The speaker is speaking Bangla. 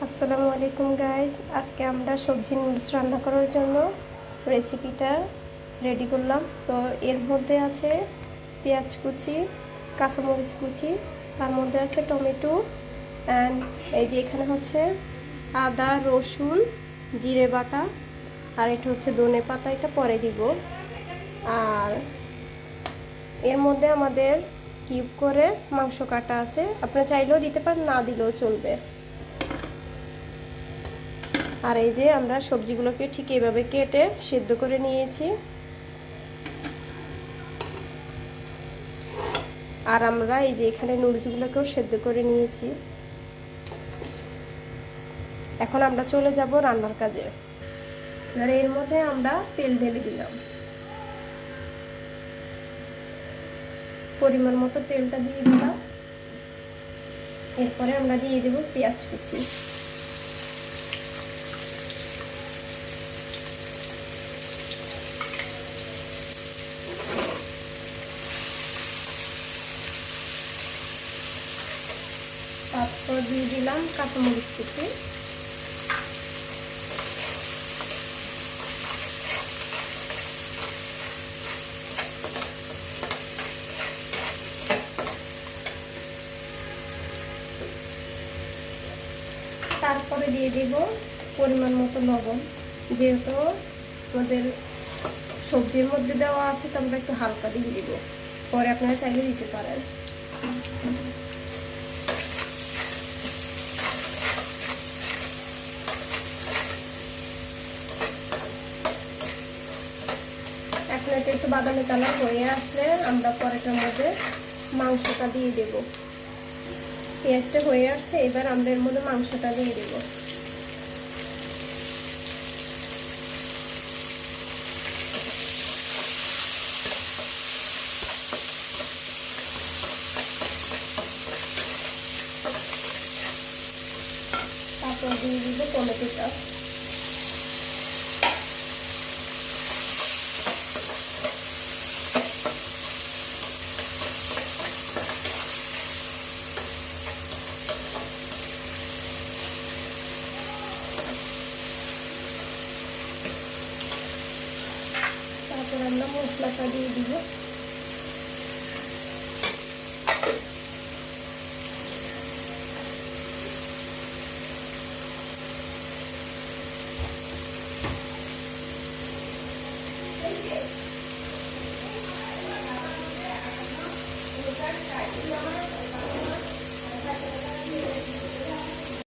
আসসালামু আলাইকুম গাইস, আজকে আমরা সবজি নুডলস রান্না করার জন্য রেসিপিটা রেডি করলাম। তো এর মধ্যে আছে পেঁয়াজ কুচি, কাঁচামরিচ কুচি, তার মধ্যে আছে টমেটো অ্যান্ড এই যে এখানে হচ্ছে আদা, রসুন, জিরে বাটা, আর এটা হচ্ছে ধনে পাতা, এটা পরে দিব। আর এর মধ্যে আমাদের কিউব করে মাংস কাটা আছে, আপনারা চাইলেও দিতে পারেন, না দিলেও চলবে। আর এই যে আমরা সবজিগুলোকে ঠিক এইভাবে কেটে সিদ্ধ করে নিয়েছি। আর আমরা এই যে এখানে নুডলসগুলোকেও সিদ্ধ করে নিয়েছি। এখন আমরা চলে যাব রান্নার কাজে। আর এর মধ্যে আমরা তেল ঢেলে দিলাম, পরিমাণ মতো তেলটা দিয়ে দিলাম। এরপরে আমরা দিয়ে দেব পেঁয়াজ কুচি। তারপর দিয়ে দিলাম কাঁচামরিচ কুচি। তারপরে দিয়ে দেব পরিমাণ মতো লবণ, যেহেতু আমাদের সবজির মধ্যে দেওয়া আছে তো আমরা একটু হালকা দিয়ে দেব, পরে আপনারা চাইলে দিতে পারেন। এখন এটা একটু বাদামি কালার হয়ে আসলে আমরা পরেটার মধ্যে মাংসটা দিয়ে দেব। পেঁয়াজটা হয়ে আসছে, এবার আমরা এর মধ্যে মাংসটা দিয়ে দেব। তারপর দিয়ে দিব টমেটোটা। তারপর আমরা মশলাটা দিয়ে দিব।